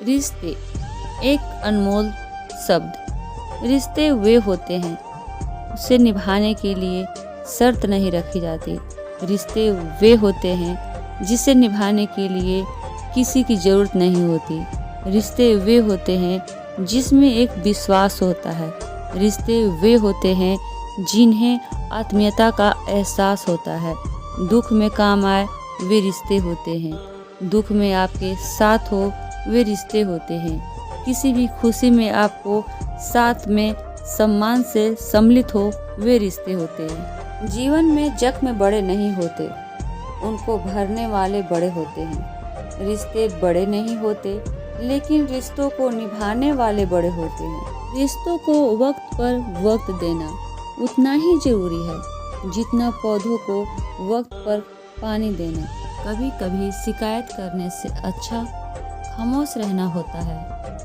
रिश्ते एक अनमोल शब्द। रिश्ते वे होते हैं, उसे निभाने के लिए शर्त नहीं रखी जाती। रिश्ते वे होते हैं जिसे निभाने के लिए किसी की ज़रूरत नहीं होती। रिश्ते वे होते हैं जिसमें एक विश्वास होता है। रिश्ते वे होते हैं जिन्हें आत्मीयता का एहसास होता है। दुख में काम आए वे रिश्ते होते हैं। दुख में आपके साथ हो वे रिश्ते होते हैं। किसी भी खुशी में आपको साथ में सम्मान से सम्मिलित हो वे रिश्ते होते हैं। जीवन में जख्म बड़े नहीं होते, उनको भरने वाले बड़े होते हैं। रिश्ते बड़े नहीं होते, लेकिन रिश्तों को निभाने वाले बड़े होते हैं। रिश्तों को वक्त पर वक्त देना उतना ही जरूरी है जितना पौधों को वक्त पर पानी देना। कभी कभी शिकायत करने से अच्छा खामोश रहना होता है,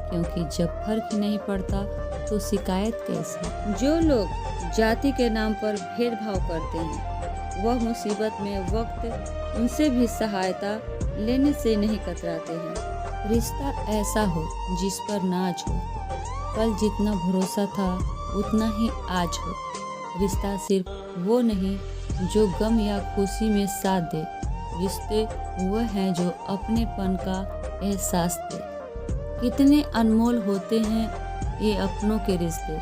क्योंकि जब फर्क ही नहीं पड़ता तो शिकायत कैसे। जो लोग जाति के नाम पर भेदभाव करते हैं, वह मुसीबत में वक्त उनसे भी सहायता लेने से नहीं कतराते हैं। रिश्ता ऐसा हो जिस पर नाज हो, कल जितना भरोसा था उतना ही आज हो। रिश्ता सिर्फ वो नहीं जो गम या खुशी में साथ दे, रिश्ते वह हैं जो अपनेपन का एहसास दे। कितने अनमोल होते हैं ये अपनों के रिश्ते,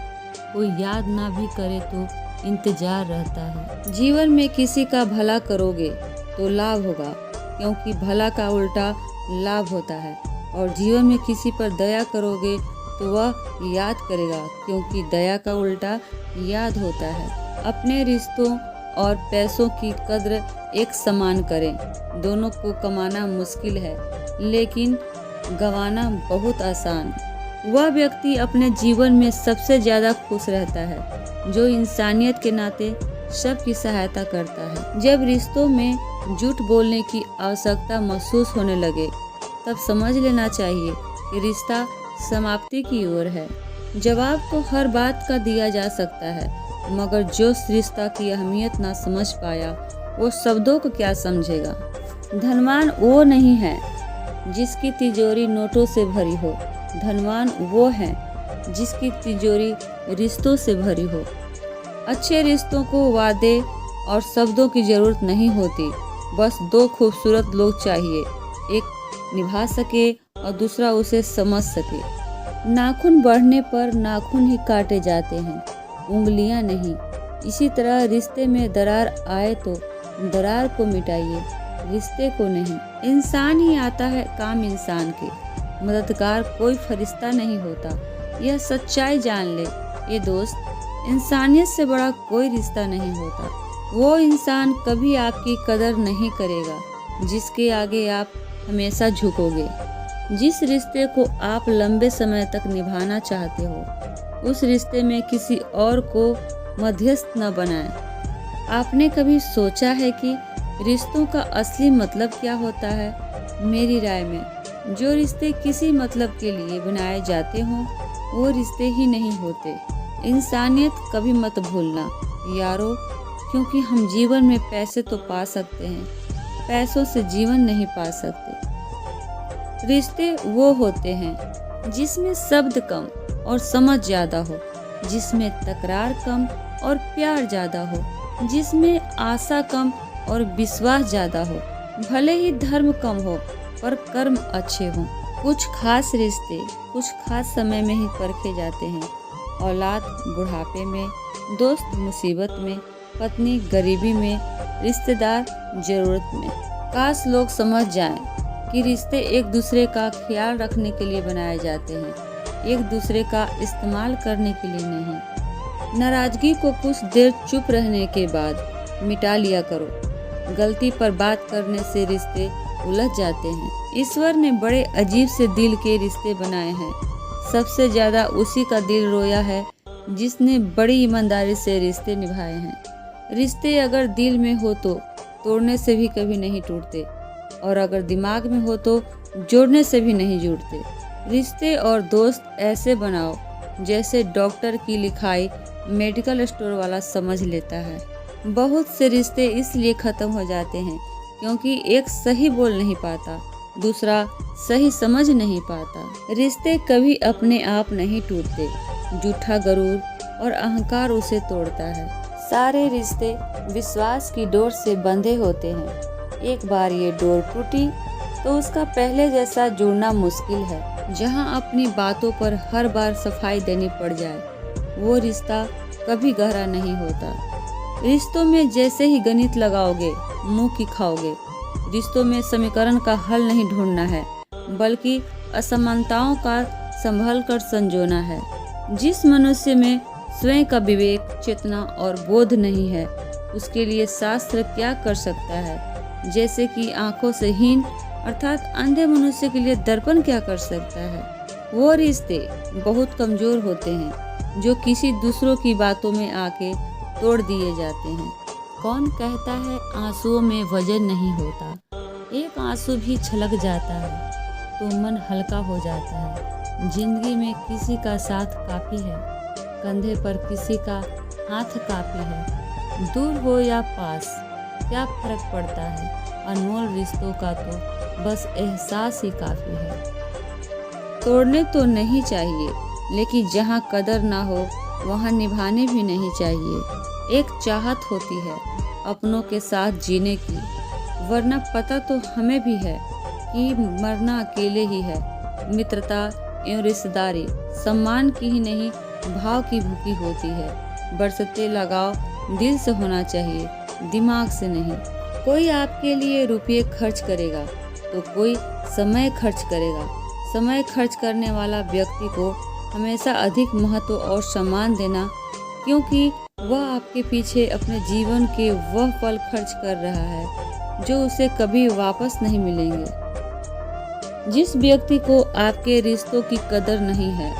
कोई याद ना भी करे तो इंतजार रहता है। जीवन में किसी का भला करोगे तो लाभ होगा, क्योंकि भला का उल्टा लाभ होता है। और जीवन में किसी पर दया करोगे तो वह याद करेगा, क्योंकि दया का उल्टा याद होता है। अपने रिश्तों और पैसों की कद्र एक समान करें। दोनों को कमाना मुश्किल है, लेकिन गंवाना बहुत आसान। वह व्यक्ति अपने जीवन में सबसे ज़्यादा खुश रहता है जो इंसानियत के नाते सबकी सहायता करता है। जब रिश्तों में झूठ बोलने की आवश्यकता महसूस होने लगे, तब समझ लेना चाहिए कि रिश्ता समाप्ति की ओर है। जवाब तो हर बात का दिया जा सकता है, मगर जो रिश्ता की अहमियत ना समझ पाया वो शब्दों को क्या समझेगा। धनवान वो नहीं है जिसकी तिजोरी नोटों से भरी हो, धनवान वो है जिसकी तिजोरी रिश्तों से भरी हो। अच्छे रिश्तों को वादे और शब्दों की जरूरत नहीं होती, बस दो खूबसूरत लोग चाहिए, एक निभा सके और दूसरा उसे समझ सके। नाखून बढ़ने पर नाखून ही काटे जाते हैं, उंगलियां नहीं। इसी तरह रिश्ते में दरार आए तो दरार को मिटाइए, रिश्ते को नहीं। इंसान ही आता है काम इंसान के, मददगार कोई फरिश्ता नहीं होता। यह सच्चाई जान ले ये दोस्त, इंसानियत से बड़ा कोई रिश्ता नहीं होता। वो इंसान कभी आपकी कदर नहीं करेगा जिसके आगे आप हमेशा झुकोगे। जिस रिश्ते को आप लंबे समय तक निभाना चाहते हो, उस रिश्ते में किसी और को मध्यस्थ न बनाएं। आपने कभी सोचा है कि रिश्तों का असली मतलब क्या होता है? मेरी राय में जो रिश्ते किसी मतलब के लिए बनाए जाते हों वो रिश्ते ही नहीं होते। इंसानियत कभी मत भूलना यारो, क्योंकि हम जीवन में पैसे तो पा सकते हैं, पैसों से जीवन नहीं पा सकते। रिश्ते वो होते हैं जिसमें शब्द कम और समझ ज़्यादा हो, जिसमें तकरार कम और प्यार ज़्यादा हो, जिसमें आशा कम और विश्वास ज़्यादा हो। भले ही धर्म कम हो पर कर्म अच्छे हों। कुछ खास रिश्ते कुछ खास समय में ही परखे जाते हैं। औलाद बुढ़ापे में, दोस्त मुसीबत में, पत्नी गरीबी में, रिश्तेदार ज़रूरत में। काश लोग समझ जाएं कि रिश्ते एक दूसरे का ख्याल रखने के लिए बनाए जाते हैं, एक दूसरे का इस्तेमाल करने के लिए नहीं। नाराज़गी को कुछ देर चुप रहने के बाद मिटा लिया करो। गलती पर बात करने से रिश्ते उलझ जाते हैं। ईश्वर ने बड़े अजीब से दिल के रिश्ते बनाए हैं। सबसे ज़्यादा उसी का दिल रोया है जिसने बड़ी ईमानदारी से रिश्ते निभाए हैं। रिश्ते अगर दिल में हो तो तोड़ने से भी कभी नहीं टूटते, और अगर दिमाग में हो तो जोड़ने से भी नहीं जुड़ते। रिश्ते और दोस्त ऐसे बनाओ जैसे डॉक्टर की लिखाई मेडिकल स्टोर वाला समझ लेता है। बहुत से रिश्ते इसलिए ख़त्म हो जाते हैं क्योंकि एक सही बोल नहीं पाता, दूसरा सही समझ नहीं पाता। रिश्ते कभी अपने आप नहीं टूटते, झूठा गरूर और अहंकार उसे तोड़ता है। सारे रिश्ते विश्वास की डोर से बंधे होते हैं। एक बार ये डोर टूटी तो उसका पहले जैसा जुड़ना मुश्किल है। जहां अपनी बातों पर हर बार सफाई देनी पड़ जाए, वो रिश्ता कभी गहरा नहीं होता। रिश्तों में जैसे ही गणित लगाओगे, मुंह की खाओगे। रिश्तों में समीकरण का हल नहीं ढूंढना है, बल्कि असमानताओं का संभल कर संजोना है। जिस मनुष्य में स्वयं का विवेक, चेतना और बोध नहीं है, उसके लिए शास्त्र क्या कर सकता है। जैसे कि आंखों से हीन अर्थात अंधे मनुष्य के लिए दर्पण क्या कर सकता है। वो रिश्ते बहुत कमजोर होते हैं जो किसी दूसरों की बातों में आके तोड़ दिए जाते हैं। कौन कहता है आंसुओं में वजन नहीं होता। एक आंसू भी छलक जाता है तो मन हल्का हो जाता है। जिंदगी में किसी का साथ काफी है, कंधे पर किसी का हाथ काफी है। दूर हो या पास क्या फर्क पड़ता है, अनमोल रिश्तों का तो बस एहसास ही काफी है। तोड़ने तो नहीं चाहिए, लेकिन जहाँ कदर ना हो वहाँ निभाने भी नहीं चाहिए। एक चाहत होती है अपनों के साथ जीने की, वरना पता तो हमें भी है कि मरना अकेले ही है। मित्रता एवं रिश्तेदारी सम्मान की ही नहीं, भाव की भूखी होती है। बरसते लगाव दिल से होना चाहिए, दिमाग से नहीं। कोई आपके लिए रुपये खर्च करेगा तो कोई समय खर्च करेगा। समय खर्च करने वाला व्यक्ति को हमेशा अधिक महत्व और सम्मान देना, क्योंकि वह आपके पीछे अपने जीवन के वह पल खर्च कर रहा है जो उसे कभी वापस नहीं मिलेंगे। जिस व्यक्ति को आपके रिश्तों की कदर नहीं है,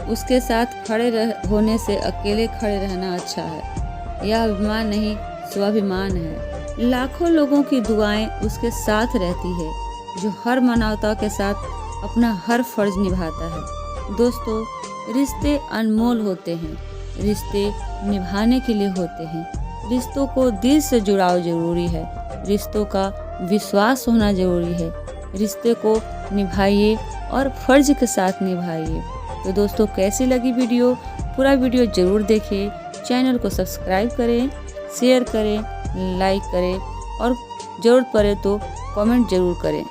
उसके साथ खड़े होने से अकेले खड़े रहना अच्छा है। यह अभिमान नहीं, स्वाभिमान है। लाखों लोगों की दुआएं उसके साथ रहती है जो हर मानवता के साथ अपना हर फर्ज निभाता है। दोस्तों, रिश्ते अनमोल होते हैं, रिश्ते निभाने के लिए होते हैं। रिश्तों को दिल से जुड़ाव जरूरी है, रिश्तों का विश्वास होना जरूरी है। रिश्ते को निभाइए और फर्ज के साथ निभाइए। तो दोस्तों, कैसी लगी वीडियो? पूरा वीडियो जरूर देखिए। चैनल को सब्सक्राइब करें, शेयर करें, लाइक करें और ज़रूरत पड़े तो कमेंट जरूर करें।